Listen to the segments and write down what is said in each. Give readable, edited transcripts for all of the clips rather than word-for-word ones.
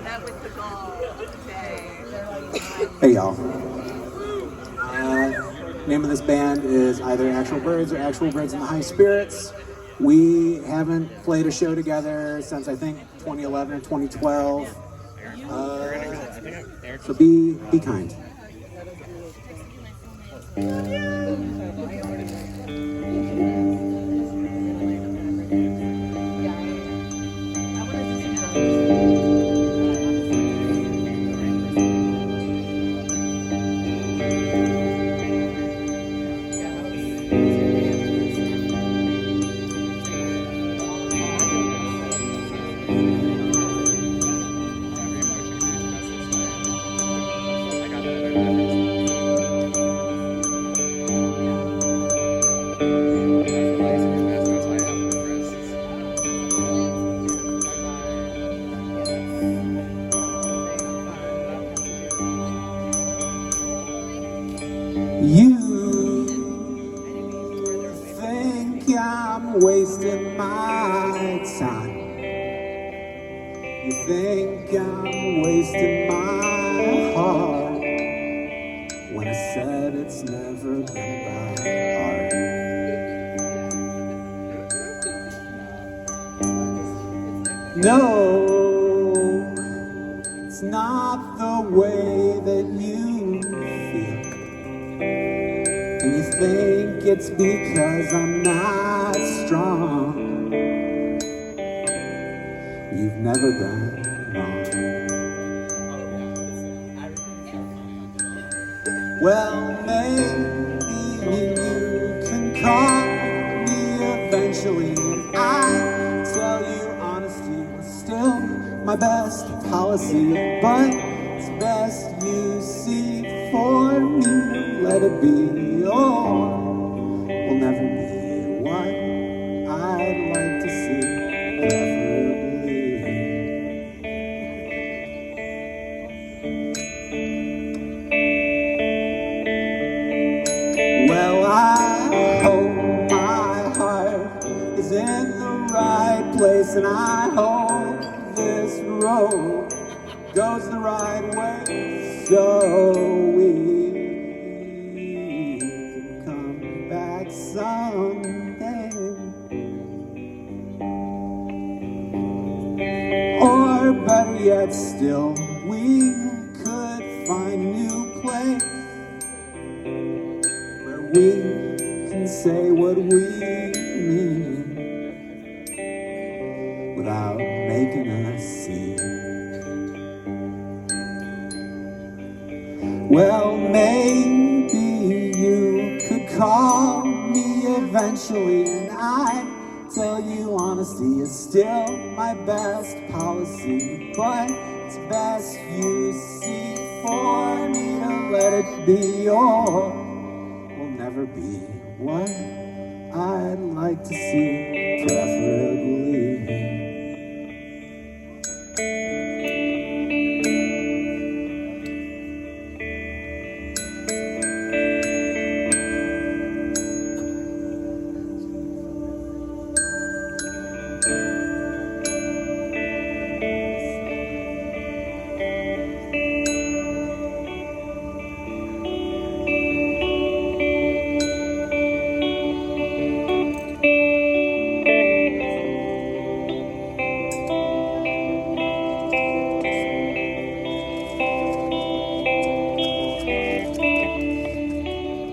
That was the goal today. Hey y'all. Name of this band is either Actual Birds or Actual Birds in the High Spirits. We haven't played a show together since I think 2011 or 2012. So be kind. You think I'm wasting my time. You think I'm wasting my heart when I said it's never been about art. No, it's not the way that you feel. And you think it's because I'm not strong. You've never been wrong. Well, maybe you can call me eventually, and I tell you honesty was still my best policy. But it's best you see for me to let it be. Or will never be what I'd like to see, preferably. Well, I hope my heart is in the right place, and I hope this road goes the right way, so we can come back someday. Or better yet still, we could find a new place where we can say what we mean without making a scene. Well, maybe you could call me eventually, and I'd tell you honesty is still my best policy. But it's best you see for me to let it be, or will never be what I'd like to see, preferably.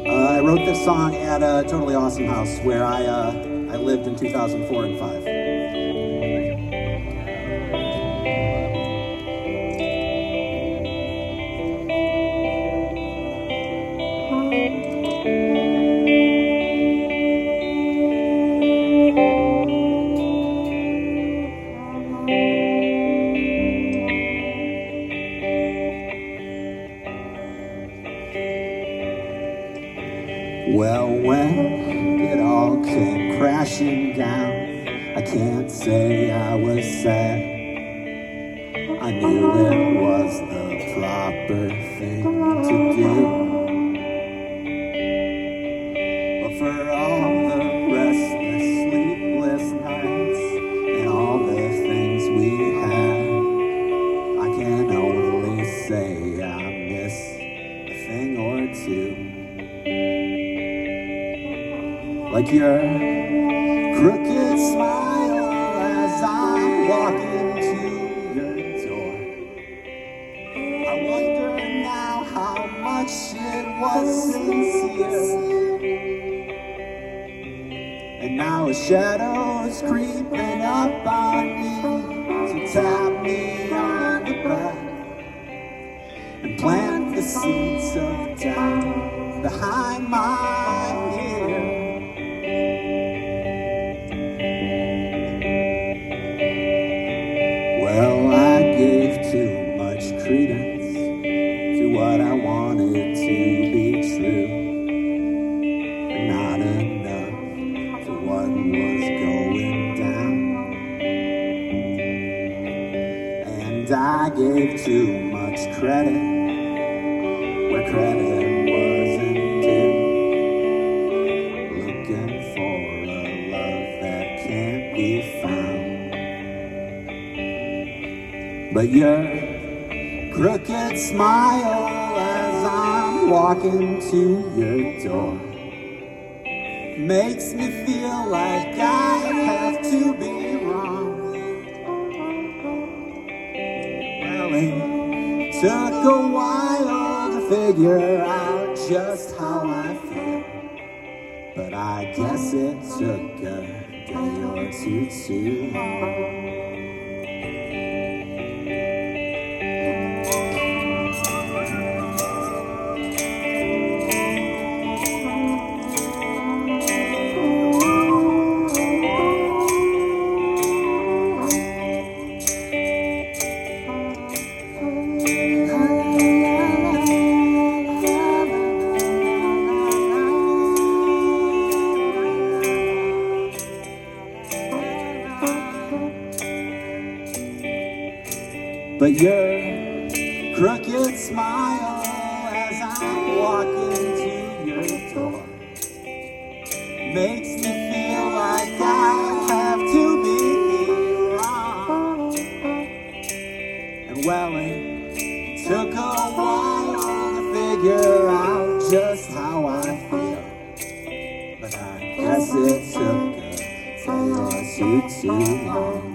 I wrote this song at a totally awesome house where I lived in 2004 and 5. Well, when it all came crashing down, I can't say I was sad. I knew it was the proper thing to do. But for all the restless, sleepless nights and all the things like your crooked smile as I'm walking to your door. I wonder now how much it was sincere. And now a shadow's creeping up on me to tap me on the back and plant the seeds of doubt behind my ear. Well, I gave too much credence to what I wanted to be true, but not enough to what was going down. And I gave too much credit where credit wasn't due, looking for a love that can't be found. But your crooked smile as I'm walking to your door makes me feel like I have to be wrong. Well, it took a while to figure out just how I feel, but I guess it took a day or two too long. But your crooked smile as I'm walking to your door makes me feel like I have to be wrong. And well, it took a while to figure out just how I feel, but I guess it took a day or too long.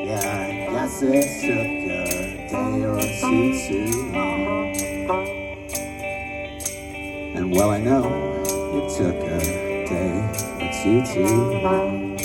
I guess it took a day or too long. And well, I know it took a day or too long.